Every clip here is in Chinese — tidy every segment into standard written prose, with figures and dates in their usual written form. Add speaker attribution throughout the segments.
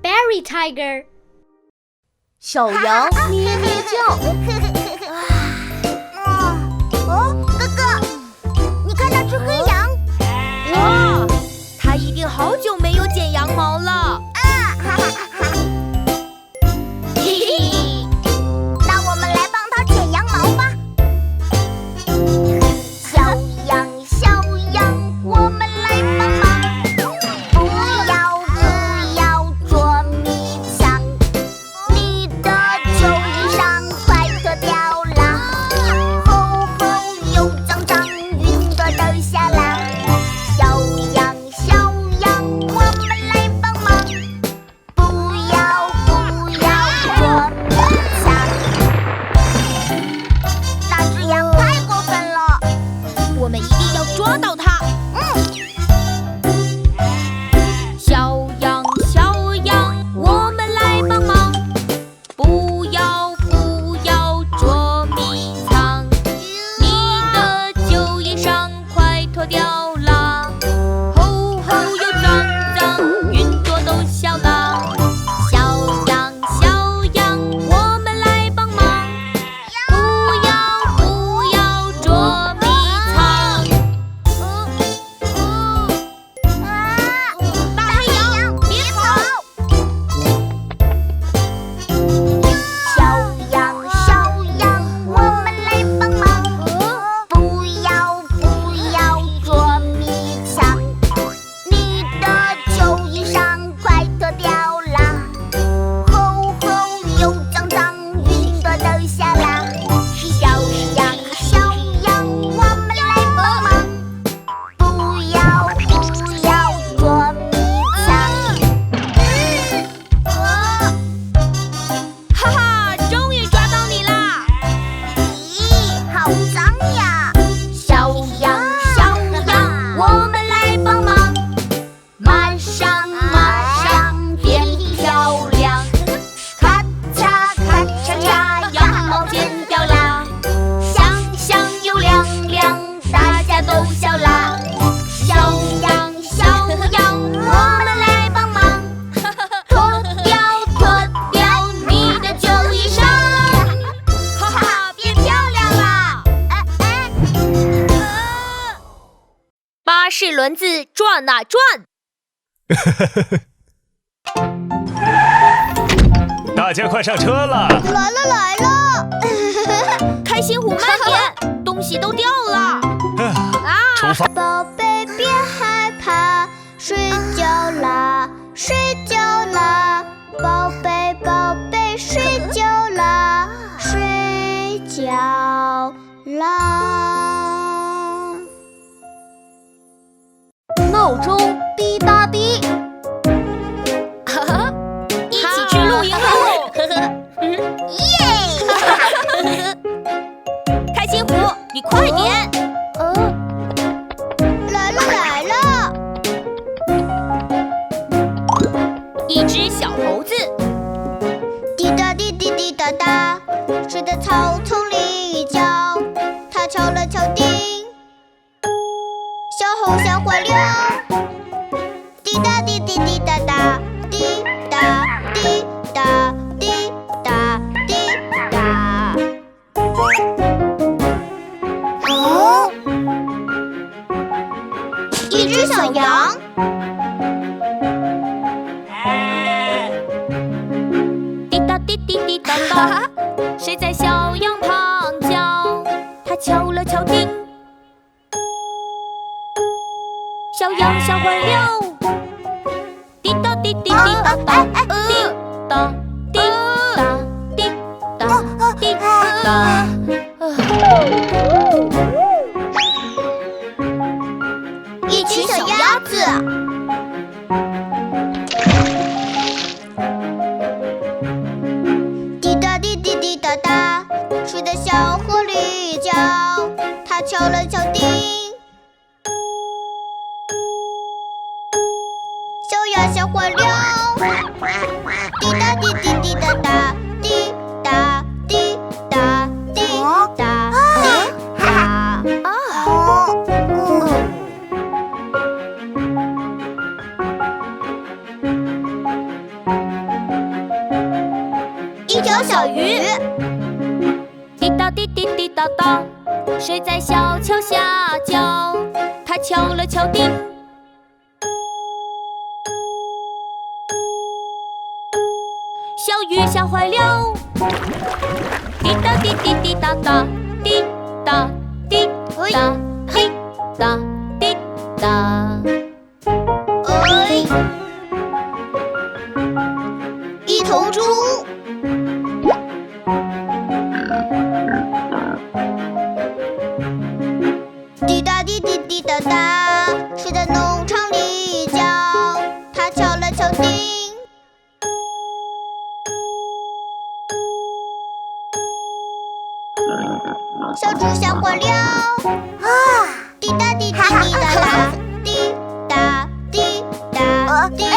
Speaker 1: Berry Tiger，
Speaker 2: 小羊咩咩叫。
Speaker 3: 哥哥，你看那只黑羊。
Speaker 2: 哇，它一定好久没有剪羊毛了。
Speaker 3: 那我们来帮它剪羊毛吧。小羊，小羊，我们来帮忙。不要捉迷藏，你的旧衣裳快脱掉啦，厚厚又脏脏，云朵都下啦。小羊，小羊，我们来帮忙。不要捉迷藏，那只羊太过分了，
Speaker 2: 我们一定要抓到它。小羊，小羊，我们来帮忙。不要捉迷藏，你的旧衣裳快脱掉啦，厚厚又脏脏，云朵都笑啦。小羊，小羊，我们来帮忙。不要捉迷藏。大黑羊，别跑！
Speaker 3: 小羊，小羊，我们来帮忙。不要捉迷藏，你的旧衣裳快脱掉啦，厚厚又脏脏，云朵都下啦。小羊，小羊，我们来帮忙。不要捉迷藏。
Speaker 2: 哈哈，终于抓到你啦！
Speaker 3: 咦，好脏呀！小羊，小羊，我们来帮忙。马上变漂亮，咔嚓咔嚓嚓，羊毛剪掉啦，香又亮亮，大家都笑啦。小羊，小羊，我们来帮忙。脱掉你的旧衣裳，
Speaker 2: 哈哈，变漂亮啦！巴士轮子转啊转。
Speaker 4: 大家快上车了！
Speaker 3: 来了！
Speaker 2: 开心虎慢点，东西都掉了。啊！
Speaker 4: 出发！
Speaker 3: 宝贝别害怕，睡觉啦，睡觉啦，宝贝睡觉啦，睡觉啦。
Speaker 2: 闹钟滴答滴，一起去露营喽！
Speaker 3: 耶！
Speaker 2: 开心虎，你快点！
Speaker 3: 来了！
Speaker 2: 一只小猴子，
Speaker 3: 滴答滴滴滴答答，睡在草丛里一觉，它敲了敲钉，小猴吓坏了。滴答滴滴滴答答，滴答滴答滴答滴答。哦，一只小羊。
Speaker 2: 滴答滴滴滴答答，谁在小羊旁叫？它敲了敲钉，小羊吓坏了。滴答滴滴滴答答，滴答滴答滴答滴答。
Speaker 3: 一群小鸭子。滴答滴滴滴答答，睡在小河里一觉，它敲了敲钉，小鸭吓坏了。滴答滴滴滴答答，滴答滴答滴答滴答。教小鱼。
Speaker 2: 滴答滴滴滴答答，谁在小桥下教？他敲了敲钉。小鱼吓坏了，滴答滴滴滴答答，滴答滴答滴答滴答。
Speaker 3: 一头猪。滴答滴滴滴答答，谁在农场里叫？他敲了敲钉。小猪吓坏了，滴答滴滴滴答答，滴答滴答滴答。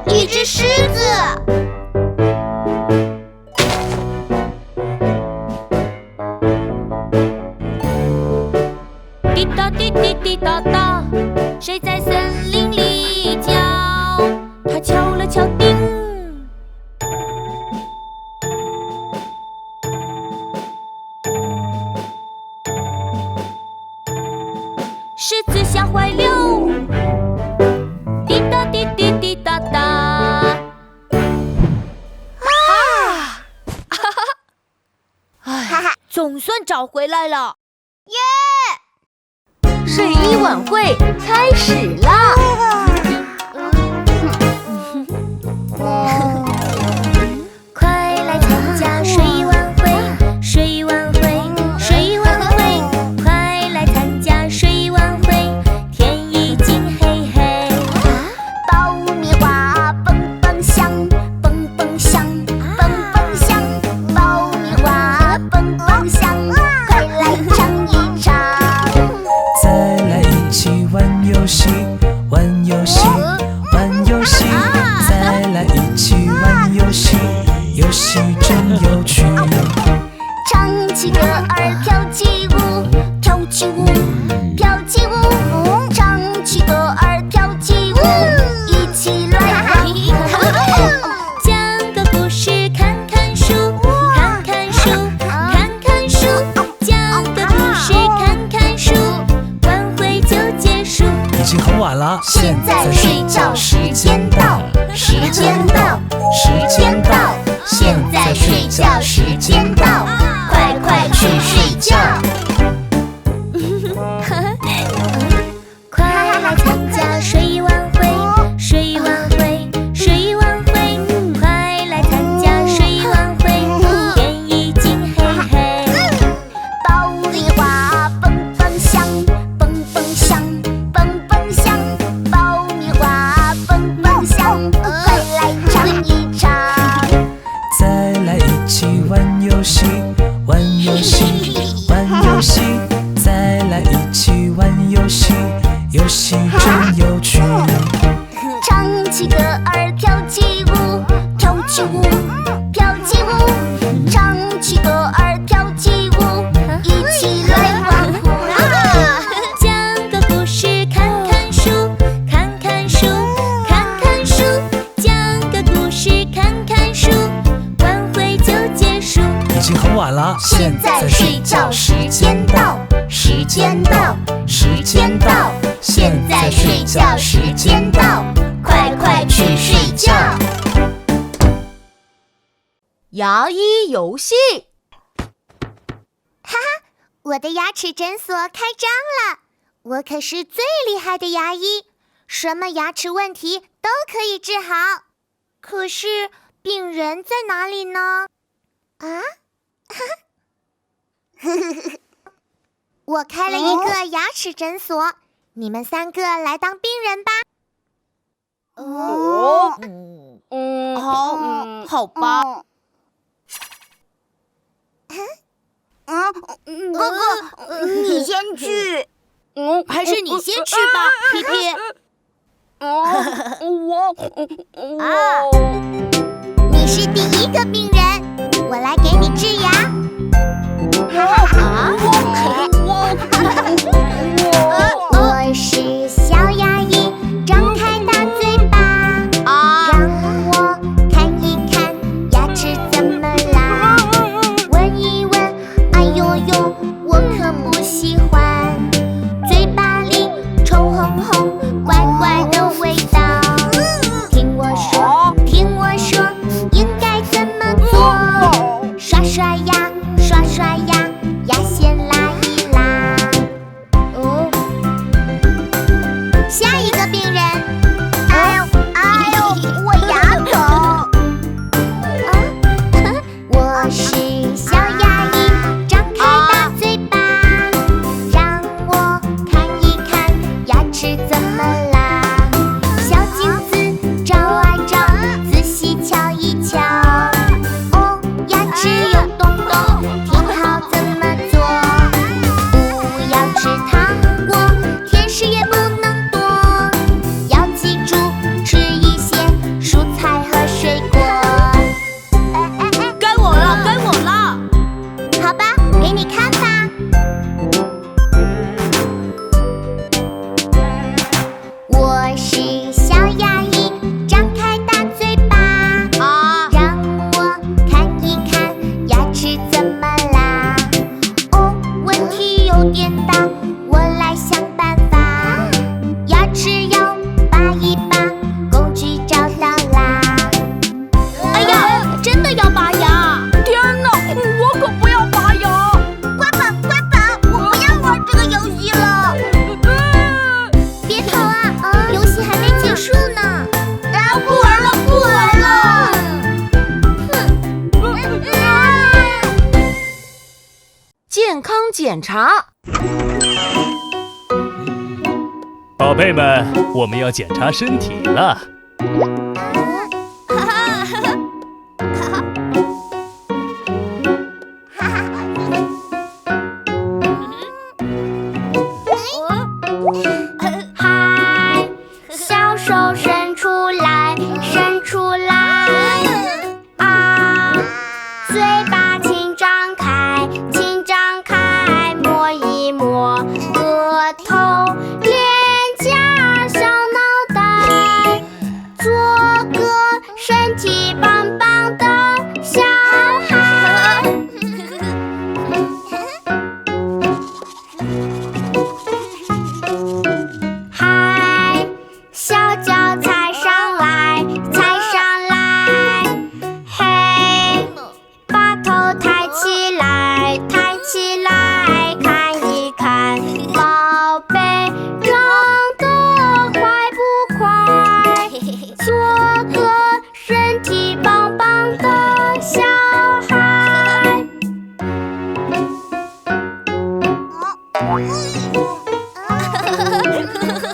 Speaker 3: 一只狮子。
Speaker 2: 滴答滴滴滴答答，谁在森林里叫？他敲了敲钉。狮子吓坏了，滴答滴滴滴答答。总算找回来了。
Speaker 5: 睡衣晚会开始啦！
Speaker 2: 快来参加睡衣晚会，睡衣晚会，睡衣晚会，快来参加睡衣晚会，天已经黑黑。
Speaker 3: 爆米花蹦蹦响，蹦蹦响，蹦蹦响，爆米花蹦蹦响，快来尝一尝。
Speaker 6: 再来一起玩游戏，玩游戏，玩游戏，再来一起玩游戏，游戏真有趣。
Speaker 3: 唱起歌儿跳起舞，跳起舞，跳起舞，唱起歌儿跳起舞，一起来玩。
Speaker 2: 讲个故事，看看书，看看书，看看书，讲个故事，看看书，晚会就结束。
Speaker 6: 已经很晚了，
Speaker 3: 现在睡觉时间到，时间到，时间到，现在睡觉时间到，快快去睡觉。
Speaker 2: 快来参加睡衣晚会，睡衣晚会，睡衣晚会，快来参加睡衣晚会，天已经黑黑。
Speaker 3: 爆米花蹦蹦响，蹦蹦响，蹦蹦响，爆米花蹦蹦响，快来尝一尝。
Speaker 6: 再来一起玩游戏，玩游戏，玩游戏，再来一起玩游戏，游戏真有趣。
Speaker 3: 唱起歌儿跳起舞，跳起舞，跳起舞，唱起歌儿跳起舞，一起来玩。
Speaker 2: 讲个故事，看看书，看看书，看看书，讲个故事，看看书，晚会就结束。
Speaker 6: 已经很晚了，
Speaker 3: 现在睡觉时间到，时间到，时间到，现在睡觉时间到，快快去睡觉。
Speaker 5: 牙医游戏，
Speaker 3: 我的牙齿诊所开张了，我可是最厉害的牙医，什么牙齿问题都可以治好。可是病人在哪里呢？我开了一个牙齿诊所，你们3个来当病人吧。
Speaker 5: 好吧。
Speaker 3: 哥哥，你先去。
Speaker 5: 还是你先去吧，皮皮。
Speaker 3: 你是第一个病人，我来给你治牙。我是小牙医，找你看吧。我是小牙医，张开大嘴巴，让我看一看牙齿怎么啦？哦，问题有点大，我来想办法。牙齿要拔一拔，工具找到啦。
Speaker 5: 哎呀，真的要拔牙！天哪，我可不要拔牙！
Speaker 3: 快跑快跑，我不要玩这个游戏了。别逃啊，游戏还没结束呢。不玩了不玩了。
Speaker 5: 健康检查。
Speaker 4: 宝贝们，我们要检查身体了。
Speaker 3: 嗨，小手伸出来，伸出来。啊，嘴巴请张开，请张开，摸一摸额头、脸颊、小脑袋，做个身体棒棒的小孩。嗨，小脚踩上来，踩上来。嘿，把头抬起来，抬起来，看一看，宝贝长得快不快？做个身体棒棒的小孩。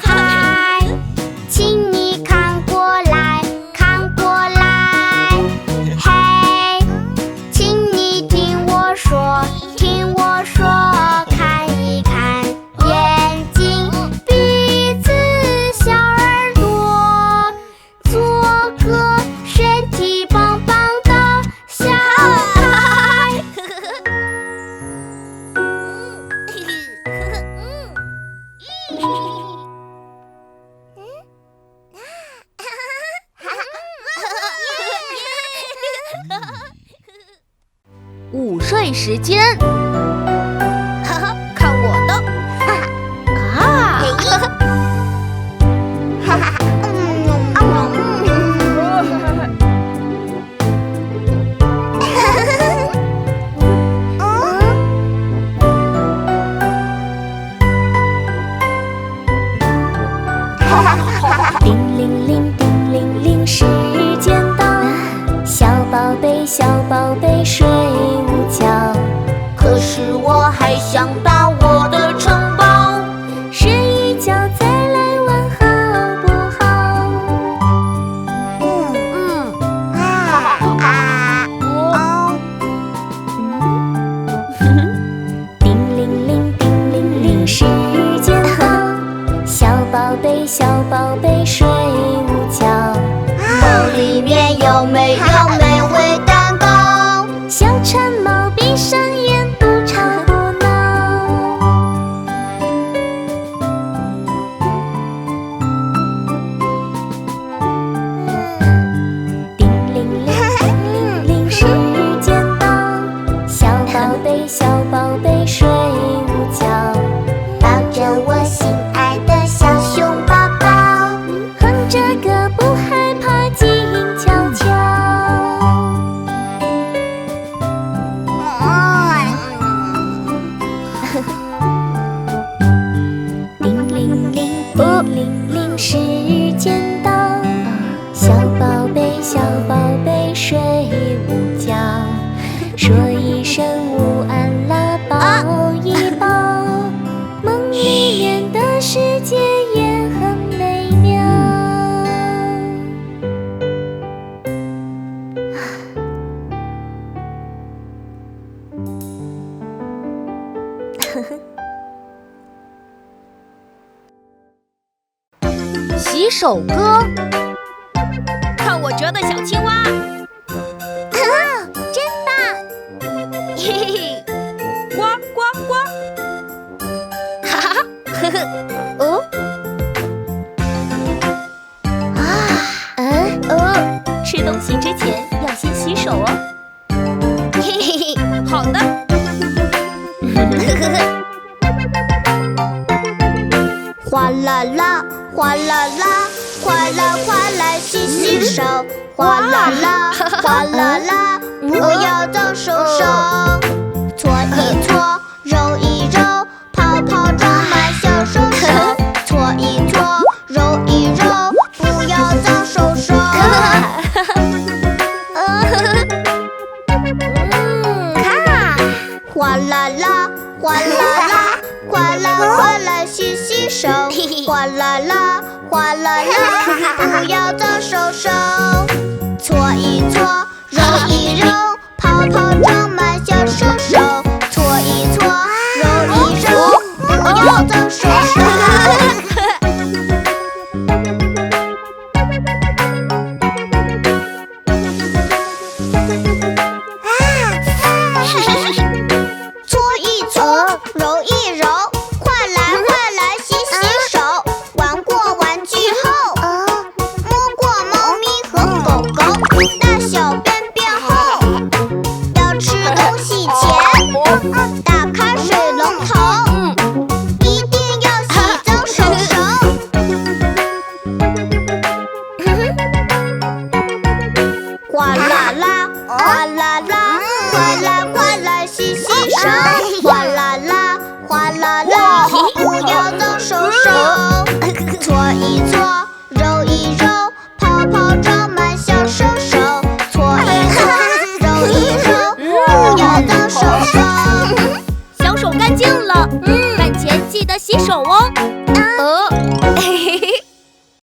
Speaker 3: 嗨，请你看过来，看过来。嘿，请你听我说，听我说，看一看，眼睛、鼻子、小耳朵，做个身体棒棒的小孩。
Speaker 5: 午睡时间。
Speaker 3: 看我的！叮铃铃，叮铃铃，时间到，小宝贝，小宝贝，睡午觉。可是我还想到我的城堡，睡一觉再来玩好不好？叮铃铃，叮铃铃，时间到，小宝贝，小宝贝，睡午觉。梦里面有没有美味蛋糕？小馋猫闭上眼，不吵不闹。叮铃铃，叮铃铃，时间到，小宝贝，小宝贝，睡午觉。抱着我心爱的小熊宝宝，哼着歌不害怕，静悄悄。叮铃铃，叮铃铃，时间到，小宝贝，小宝贝，睡午觉。说一声午安啦，抱一抱，梦里面的世界也很美妙。
Speaker 5: 洗手歌。
Speaker 2: 看我折的小青蛙，
Speaker 3: 真棒！
Speaker 2: 嘿嘿嘿，呱吃东西之前要先洗手哦。好的。
Speaker 3: 哗啦啦，哗啦啦，快来快来洗洗手。哗啦啦，哗啦啦，不要脏手手。搓一搓，揉一揉，泡泡装满小手手。搓一搓，揉一揉，不要脏手手。哗啦啦，哗啦啦，快来快来洗洗手。哗啦啦，哗啦啦，不要脏手手。搓一搓，揉一揉，泡泡装满小手手。搓一搓，揉一揉，不要脏手手。搓一搓，揉一揉，快来快来洗洗手。玩过玩具后，摸过猫咪和狗狗，大小便便后，要吃东西前，打开水龙头，一定要洗脏手手。哗啦啦，哗啦啦，快来快来洗洗手。哗啦啦，哗啦啦，不要脏手手。搓一搓，揉一揉，泡泡装满小手手。搓一搓，揉一揉，不要脏手手。
Speaker 2: 小手干净了，饭前记得洗手哦。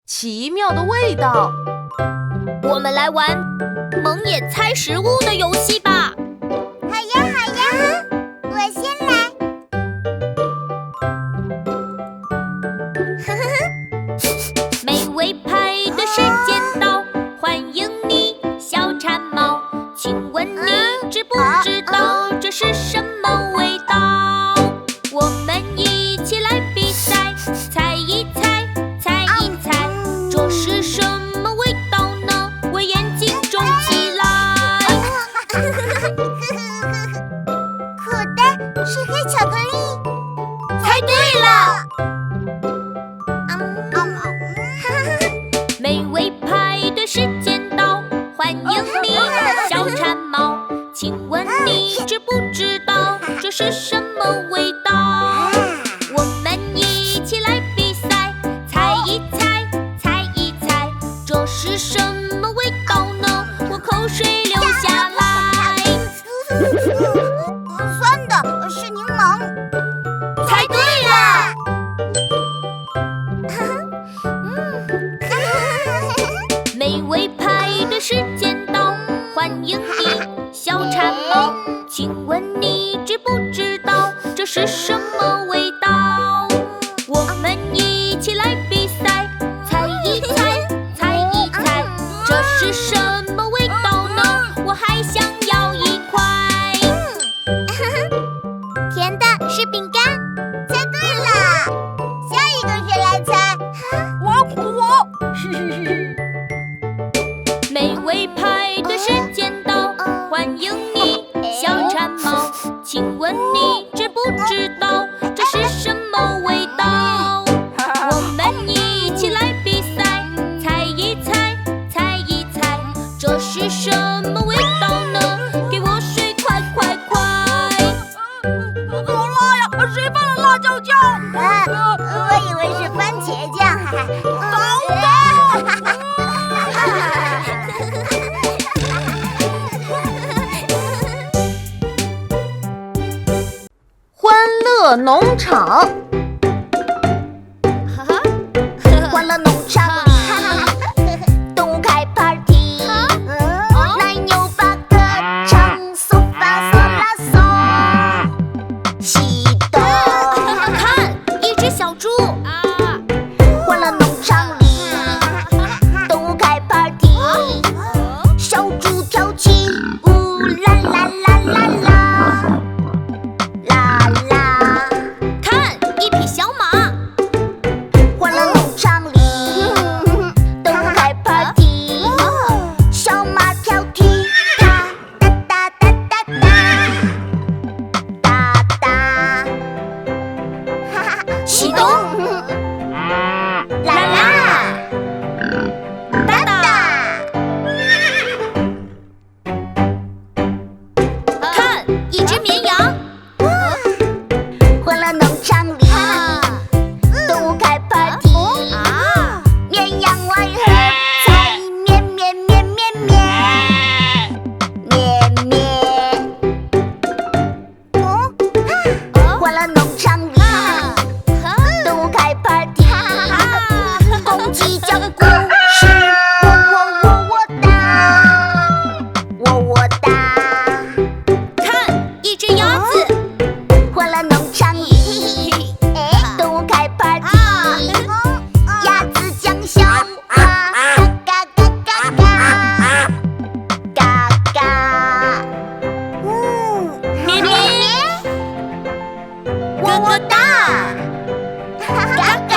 Speaker 5: 奇妙的味道。
Speaker 2: 我们来玩蒙眼猜食物的游戏吧。
Speaker 3: 好呀好呀，我先来。
Speaker 2: 美味派对时间到，欢迎你，小馋猫。请问你知不知道这是什么味道？我们一起来比赛，猜一猜，猜一猜，这是什么味道呢？我眼睛肿起来。
Speaker 3: 口袋是黑巧克力。
Speaker 2: 猜对了。美味派对时间到，欢迎你，小馋猫。请问你知不知道这是什么味道？我们一起来比赛，猜一猜，猜一猜，这是什么味道呢？我口水流下来。
Speaker 3: 酸的是柠檬。
Speaker 2: 猜对了。美味派对时间到，欢迎你，小馋猫。请问你知不知道这是什么味道？我们一起来比赛，猜一猜，猜一猜，这是什么味道呢？我还想要一块。
Speaker 3: 甜的是饼干。猜对了，下一个谁来猜？我。
Speaker 2: 美味派对时间到，欢迎你，小馋猫。请问你知不知道这是什么味道？我们一起来比赛，猜一猜，猜一猜，这是什么味道呢？给我水快快快！
Speaker 5: 怎么辣呀？谁放了辣椒酱？
Speaker 3: 我以为是番茄酱。
Speaker 5: 欢乐农场。
Speaker 3: 欢乐农场里，动物开 party，奶牛把歌唱，嗦发嗦啦嗦，西哆。
Speaker 2: 看，一只小猪啊！
Speaker 3: 欢乐农场里，动物开 party，小猪跳起舞，啦啦啦啦啦，啦啦。
Speaker 2: 看，一
Speaker 3: 了农场里，动物开 party， 绵羊来喝彩，绵绵绵绵绵绵绵。换了农场里，动物开 party， 公鸡叫故事，我哒。
Speaker 2: 看，一只鸭子。
Speaker 3: 换了农场里，动物开 party， 鸭子讲笑话，嘎嘎嘎嘎嘎嘎。
Speaker 2: 咩咩，
Speaker 3: 我哒，嘎嘎。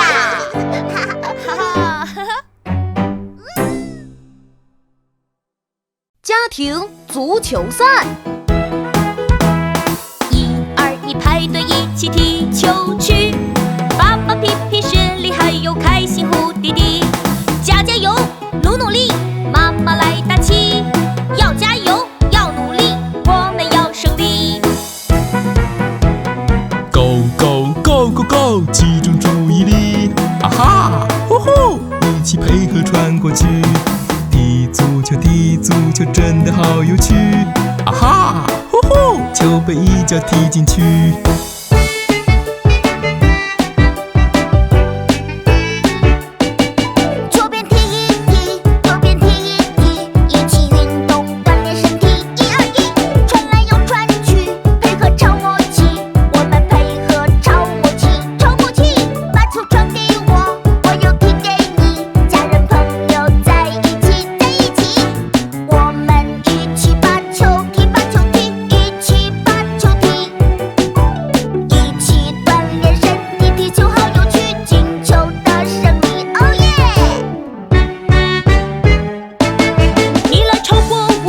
Speaker 5: 家庭足球赛。
Speaker 2: 1、2、1排队一起踢球去，爸爸皮皮雪里还有开心胡弟弟，加加油，努努力，妈妈来打气，要加油，要努力，我们要胜利。
Speaker 6: Go go go go go， 集中注意力，啊哈，呼呼，一起配合穿过去。踢足球真的好有趣，啊哈，呼呼，球被一脚踢进去。
Speaker 3: 左边踢一踢，右边踢一踢，一起运动锻炼身体。1、2、1，传来又传去，配合超默契。我们配合超默契，超默契。把球传给我，我又踢给你。家人朋友在一起，在一起。我们一起把球踢，把球踢，一起把球踢。一起锻炼身体，踢球好有趣，进球的胜利，哦耶！
Speaker 2: 你来超过我，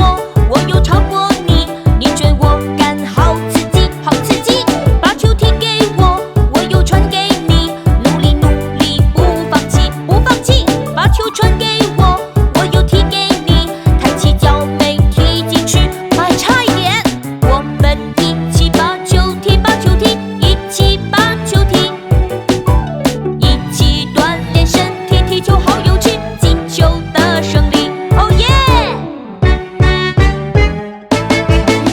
Speaker 2: 我又超过你，你追我赶，好刺激，好刺激！把球踢给我，我又传给你，努力努力，不放弃，不放弃！把球传给我，我又踢给你，抬起脚没踢进去，还差一点！我们一起把球踢，把球踢，一起把球踢，一起锻炼身体，踢球好有趣，进球的胜利，哦耶！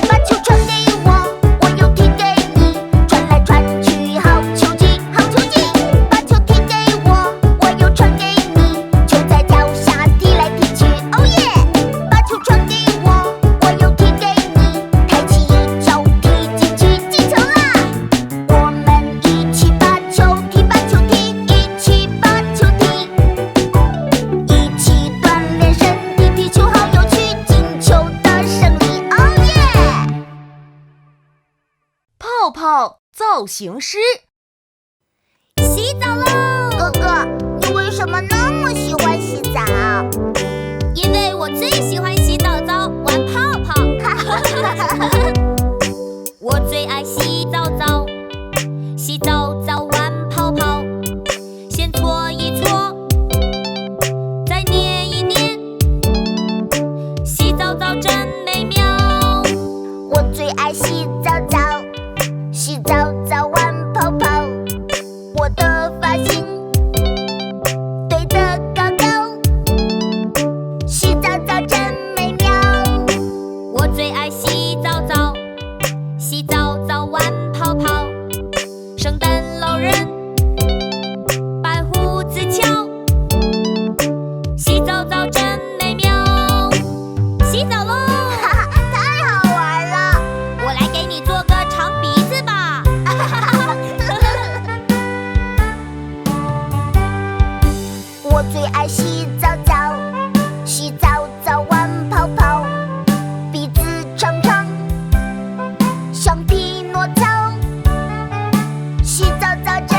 Speaker 3: 把球传给我，我又踢给你，传来传去，好球技，好球技。把球踢给我，我又传给你，球在脚下踢来踢去，哦耶！把球传给我，我又踢给你，抬起一脚踢进去，进球啦！我们一起把球踢，把球踢，一起把球踢，一起锻炼身体，踢球好有趣，进球的胜利，哦耶！
Speaker 5: 泡泡造型师。
Speaker 3: 洗澡喽！哥哥，你为什么那么喜欢洗澡？
Speaker 2: 因为我最喜欢洗澡澡，玩泡泡。我最爱洗澡澡，洗澡澡玩泡泡，先搓一搓，再捏一捏，洗澡澡真美妙。
Speaker 3: 我最爱洗澡澡，洗澡澡玩泡泡，我的发型堆得高高，洗澡澡真美妙。
Speaker 2: 我最爱洗澡澡，洗澡澡玩泡泡，圣诞老人，白胡子乔，洗澡澡真美妙。洗澡喽！
Speaker 3: 太好玩了！
Speaker 2: 我来给你做个长鼻子吧。
Speaker 3: 我最爱洗澡澡，洗澡澡玩泡泡，鼻子长长，像匹诺曹，洗澡澡真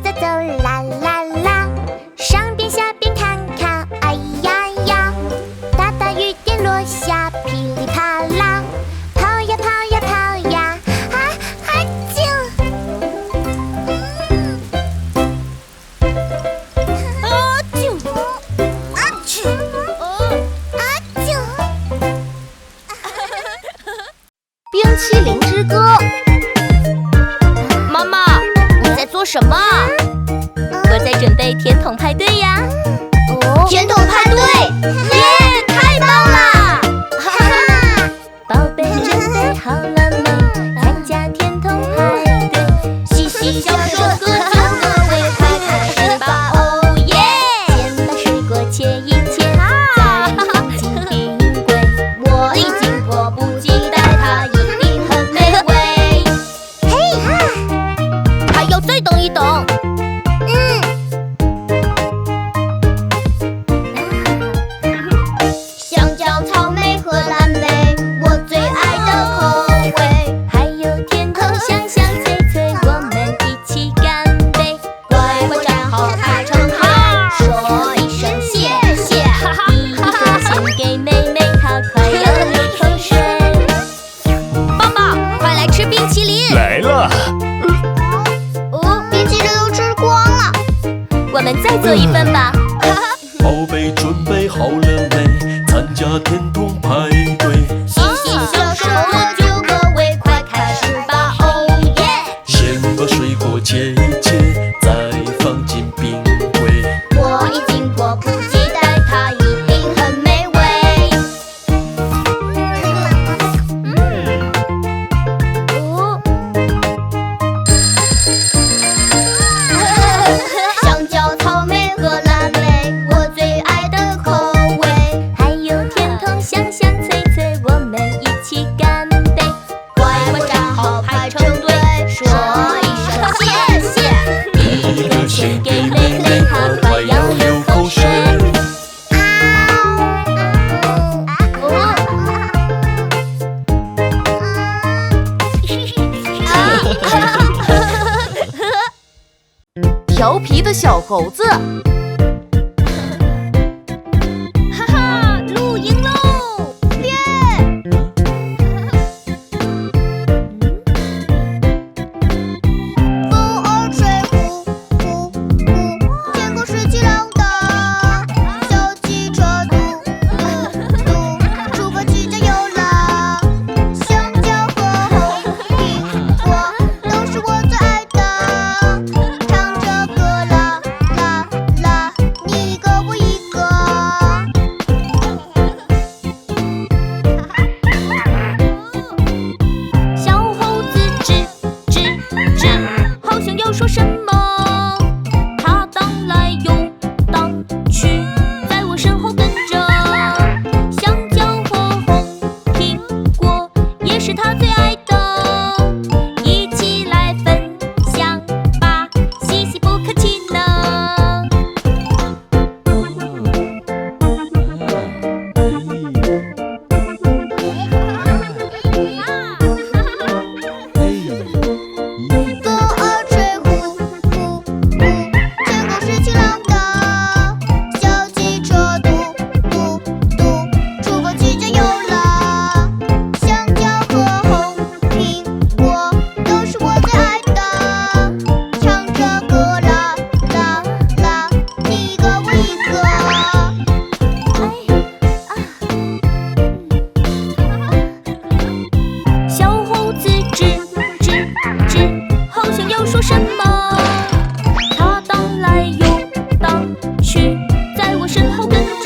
Speaker 3: 走走，啦啦啦，上边下边看看，哎呀呀，大大雨点落下，噼里啪啦，跑呀跑呀跑呀，啊啊啾！啊啾！啊啾！啊啾！
Speaker 5: 冰淇淋之歌。
Speaker 2: 妈妈，你在做什么？我在准备甜筒派对呀。
Speaker 5: 甜筒派对，耶，太棒了！
Speaker 3: 哈哈！
Speaker 2: 宝贝准备好了没？参加甜筒派对，嘻嘻笑说歌就各位快开始吧！哦耶！先把水果切一切，再放进冰柜。我已经迫不及待，它一定很美味。
Speaker 3: 嘿，
Speaker 2: 还要再等一等。
Speaker 3: 香蕉、草莓和蓝莓，我最爱的口味。
Speaker 2: 还有甜筒香香脆脆，我们一起干杯！乖乖站好排成排，说一声谢谢。第一个献给妹妹，她快要流口水。爸爸，快来吃冰淇淋！
Speaker 4: 来了，
Speaker 3: 冰淇淋都吃光了。
Speaker 2: 我们再做一份吧。
Speaker 6: 宝贝准备好了没？参加甜筒派对。
Speaker 2: 嘻嘻笑说歌就各位快开始吧！哦耶！
Speaker 6: 先把水果切一切，再放进冰柜。
Speaker 2: 我已经迫不及待，它一定很美味。
Speaker 3: 香蕉、草莓和蓝莓，我最爱的口味。
Speaker 2: 还有甜筒香香脆脆，我们一起干杯！乖乖站好排成队，说一声谢谢。第一个献给妹妹，她快要流口水。
Speaker 5: 调皮的小猴子。
Speaker 2: 哈哈，露营喽！
Speaker 3: 风儿吹呼呼呼，天空是晴朗的。小汽车嘟嘟嘟，出发去加油啦！香蕉和红苹果都是我最爱的。唱着歌啦啦啦，你一个我一个。
Speaker 2: 小猴子吱吱吱，好像要说什么。它荡来又荡去，在我身后跟着。香蕉和红苹果也是它最爱的，一起来分享吧，稀稀不客气呢。
Speaker 3: 风儿吹呼呼呼，天空是晴朗的。小汽车嘟嘟嘟，出发去加油啦！香蕉和红苹果都是我最爱的。唱着歌啦啦啦，你一个我一个。
Speaker 2: 小猴子吱吱吱，好像要说什么。它荡来又荡去，在我身后跟着。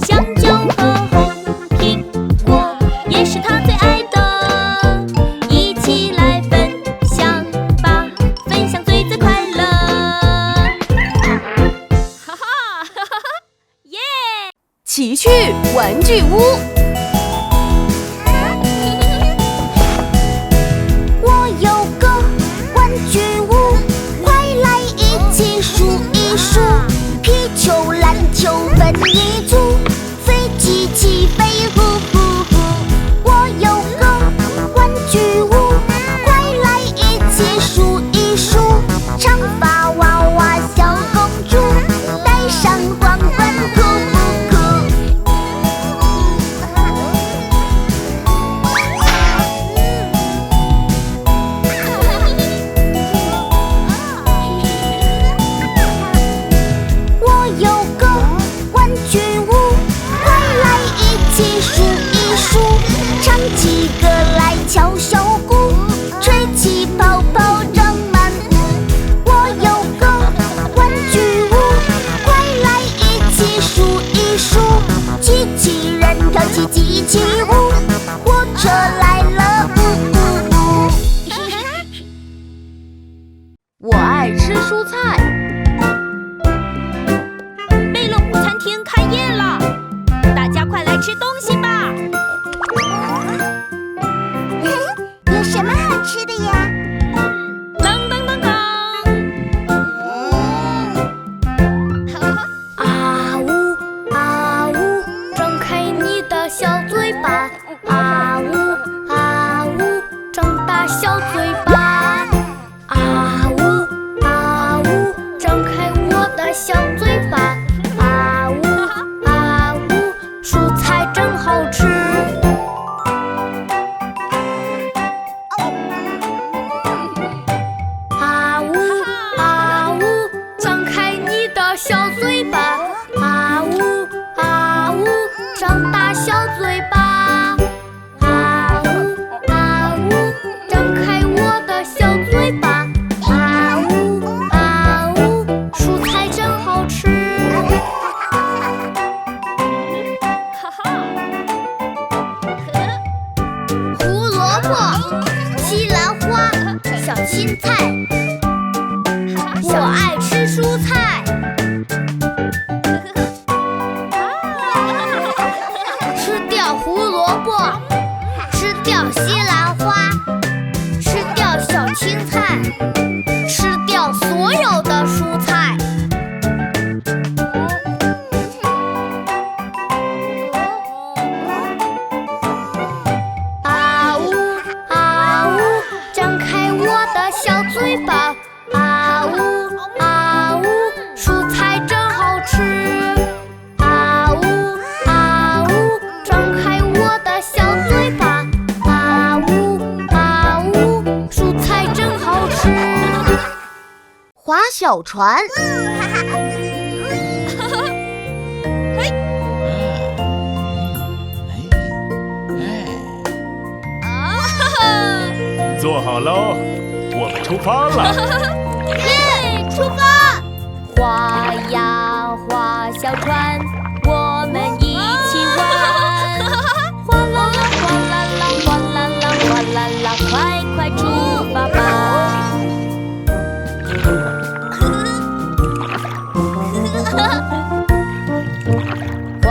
Speaker 2: 香蕉和红苹果也是它最爱的，一起来分享吧，分享最最快乐。哈哈哈哈哈！耶！
Speaker 5: 奇趣玩具屋。
Speaker 3: 我有个玩具屋，快来一起数一数。皮球、篮球分一组，飞机起飞呼呼呼。我有个玩具屋，快来一起数一数。长发
Speaker 1: 我爱吃蔬菜。吃掉胡萝卜，吃掉西兰花，吃掉小青菜，吃掉所有的蔬菜。啊呜啊呜，张开我的小嘴巴。啊呜啊呜，蔬菜真好吃。啊呜啊呜，张开我的小嘴巴。啊呜啊呜，蔬菜真好吃。
Speaker 3: 划小船。
Speaker 4: 坐好喽，我们出发了。
Speaker 1: 耶，出发！
Speaker 2: 划呀划小船，我们一起玩。哗啦啦哗啦啦哗啦啦哗啦啦，快快出发吧！划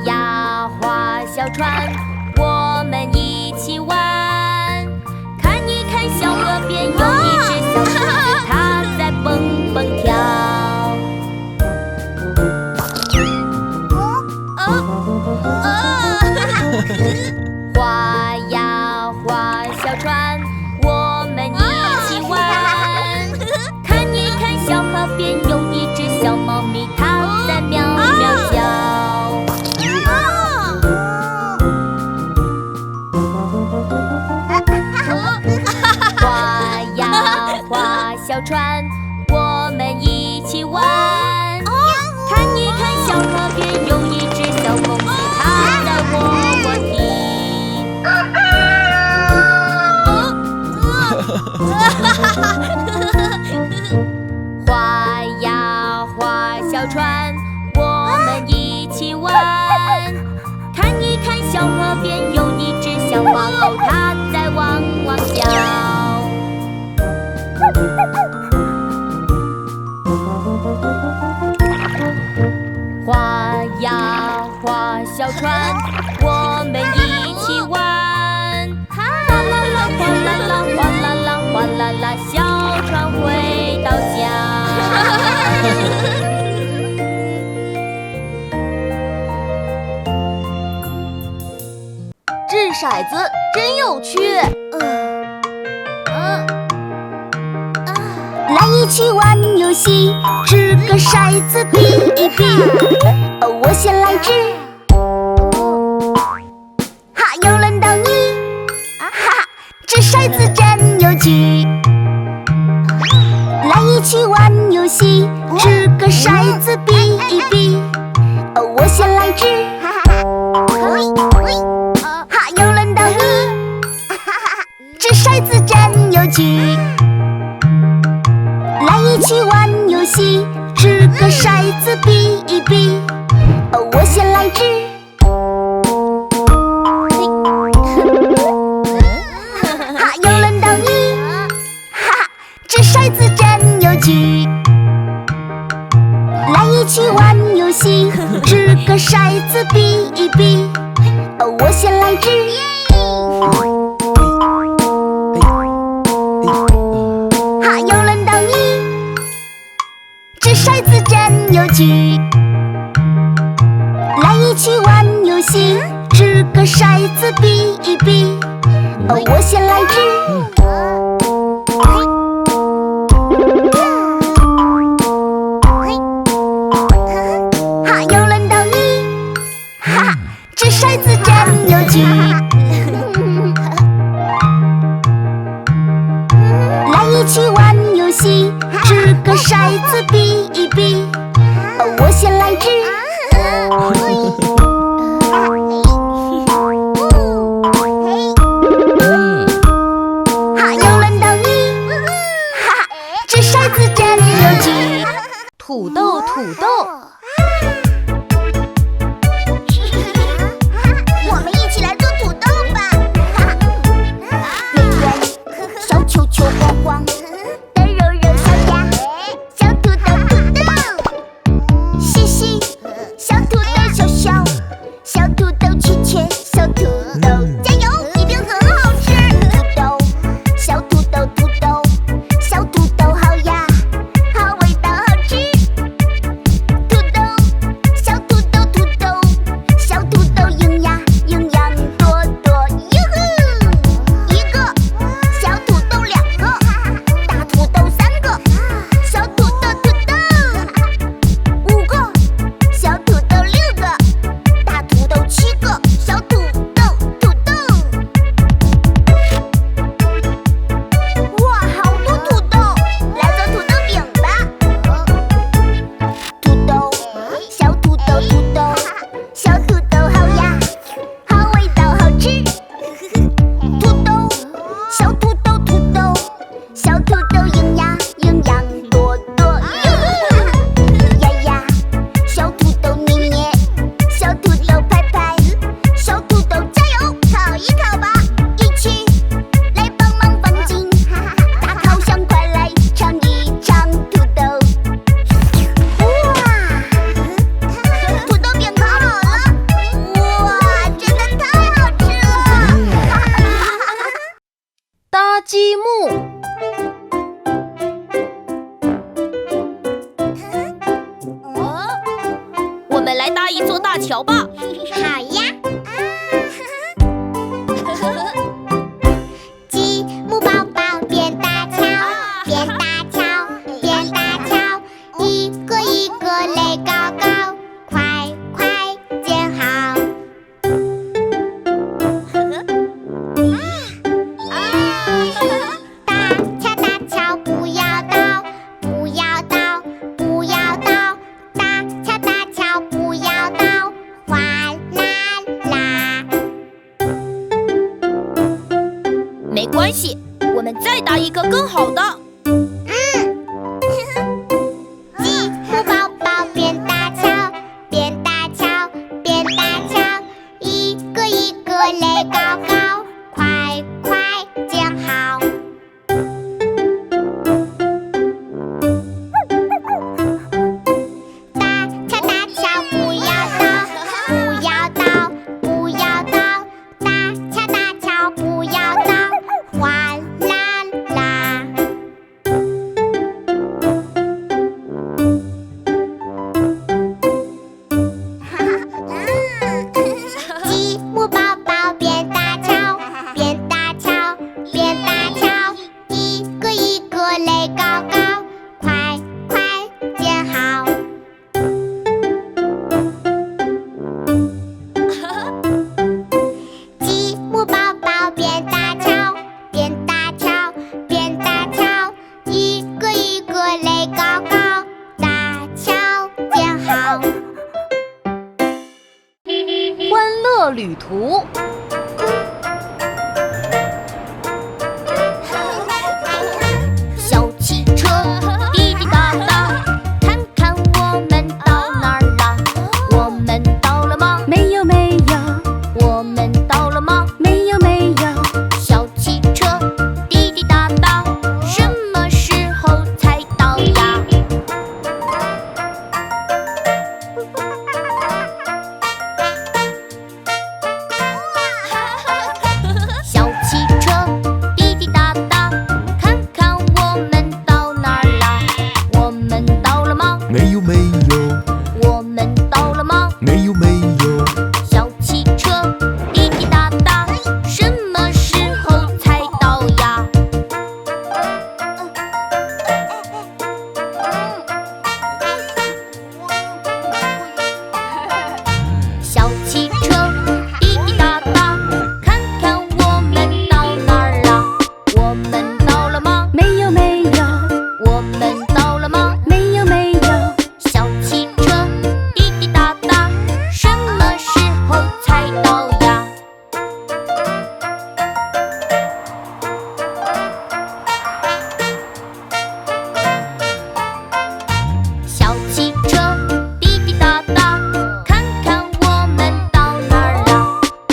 Speaker 2: 呀划小船，我们一起玩。看一看小河边有一只小兔子，它在蹦蹦跳。划呀划小船，我们一起玩。看一看小河边有一只小猫咪，它在喵喵叫。划呀划小船，我们一起玩。看一看小河边有一只小公鸡，它在喔喔啼。划呀划小船，我们一起玩。看一看小河边有一只小花狗，它在汪汪叫。划呀划小船，我们一起玩。哗啦啦哗啦啦哗啦啦哗啦啦，小船回到家。
Speaker 3: 掷骰子真有趣。来一起玩游戏，掷个骰子比一比。我先来掷。哈，又轮到你。哈，掷骰子真有趣。来一起玩游戏，掷个骰子比一比。我先来掷。哈，又轮到你。掷骰子真有趣。来一起玩游戏，掷个骰子比一比。我先来掷。哈，又轮到你。哈，掷骰子真有趣。来一起玩游戏，掷个骰子比一比。我先来掷。哈，又轮到你。掷骰子真有趣。来一起玩游戏，掷个骰子比一比。我先来掷。哈，又轮到你。哈，掷骰子真有趣。来一起玩游戏，掷个骰子比一比。我先来掷。哈，又轮到你。哈，掷骰子真有趣。
Speaker 2: 土豆土豆。
Speaker 3: 我们一起来做土豆吧。圆圆小球球晃晃的柔柔小鸭，
Speaker 5: 一座大桥吧。
Speaker 3: 好呀。积木宝宝变大桥，变大桥，变大桥，一个一个垒高高，快快建好。大桥不要倒，不要倒，不要倒，大桥不要倒，哗啦啦。
Speaker 5: 没关系，我们再搭一个更好的。
Speaker 3: 积木宝宝变大桥，变大桥，变大桥，一个一个垒高高，快快建好。大桥不要倒，不要倒，不要倒，大桥不要倒，哗啦啦。积木宝宝变大桥，变大桥，变大桥，一个一个垒高高，快快建好。积木宝宝变大桥，变大桥，变大桥，一个一个垒高高，大桥建好。
Speaker 2: 欢乐旅途。
Speaker 1: 小汽车滴滴答答，看看我们到哪儿了？我们到了吗？
Speaker 2: 没有没有，
Speaker 1: 我们到了吗？
Speaker 2: 没有没有，
Speaker 1: 小汽车滴滴答答，什么时候才到呀？小汽车滴滴答答，看看我们到哪儿了？我们到了吗？
Speaker 6: 没有没有，
Speaker 1: 我们到了吗？
Speaker 6: 没有没有，
Speaker 1: 小汽车滴滴答答，什么时候才到呀？小汽车滴滴答答，看看我们到哪儿了？我们到了吗？
Speaker 2: 没有没有，
Speaker 1: 我们到了吗？
Speaker 2: 没有没有，
Speaker 1: 小汽车滴滴答答，什么时候才到呀？小汽车滴滴答答，看看我们到哪儿了？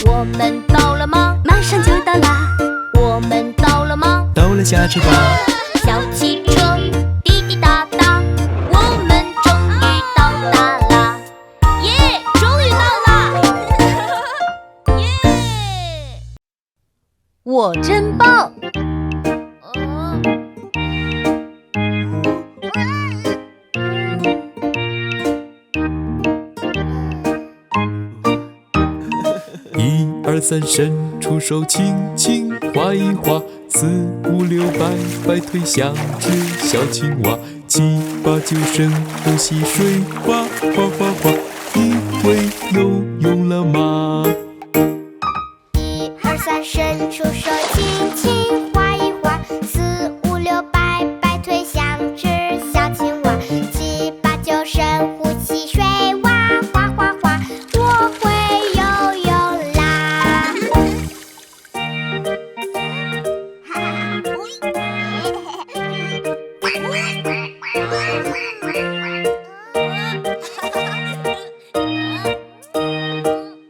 Speaker 1: 我们到了吗？
Speaker 2: 马上就到啦。
Speaker 1: 我们到了吗？
Speaker 6: 到了下车吧。
Speaker 1: 小汽车滴滴答答，我们终于到达啦！耶，终于到啦！耶！
Speaker 2: 我真棒！
Speaker 6: 一二三，伸出手，轻轻划一划；四五六，摆摆腿，像只小青蛙；七八九，深呼吸，水哗哗哗哗。你会游泳了吗？
Speaker 3: 一二三，伸出手，轻轻划一划；四五六，摆摆腿，像只小青蛙；七八九，深呼吸，水哇哗哗哗。我会游泳啦！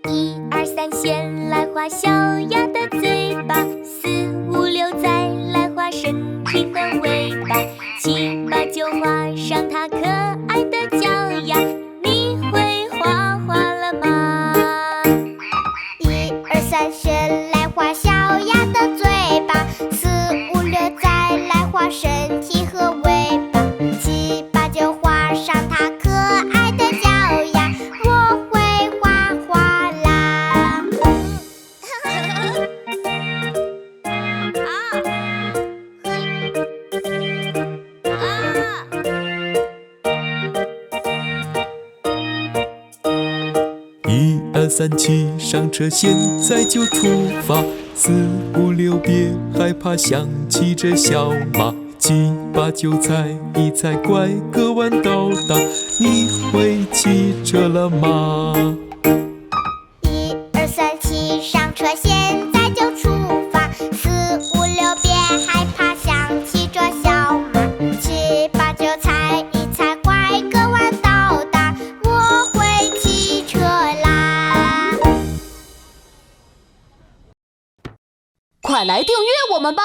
Speaker 3: 一二三，先来画小鸭的嘴巴；四五六，再来画身体和尾巴；七八九，画上它可爱的脚丫。你会画画了吗？一二三，先来画小鸭的嘴巴；四五六，再来画身体和尾巴；七八九，画上它可爱的脚丫。我会
Speaker 6: 3骑上车，现在就出发。4、5、6别害怕，想骑着小马。7、8、9踩一踩，拐个弯到达。你会骑车了吗
Speaker 3: ？1、2、3骑上车，现在就出发。4、5、6别害怕，想骑着小马。7、8、9踩一踩，拐个弯到达。我会骑车啦！
Speaker 5: 快来订阅我们吧！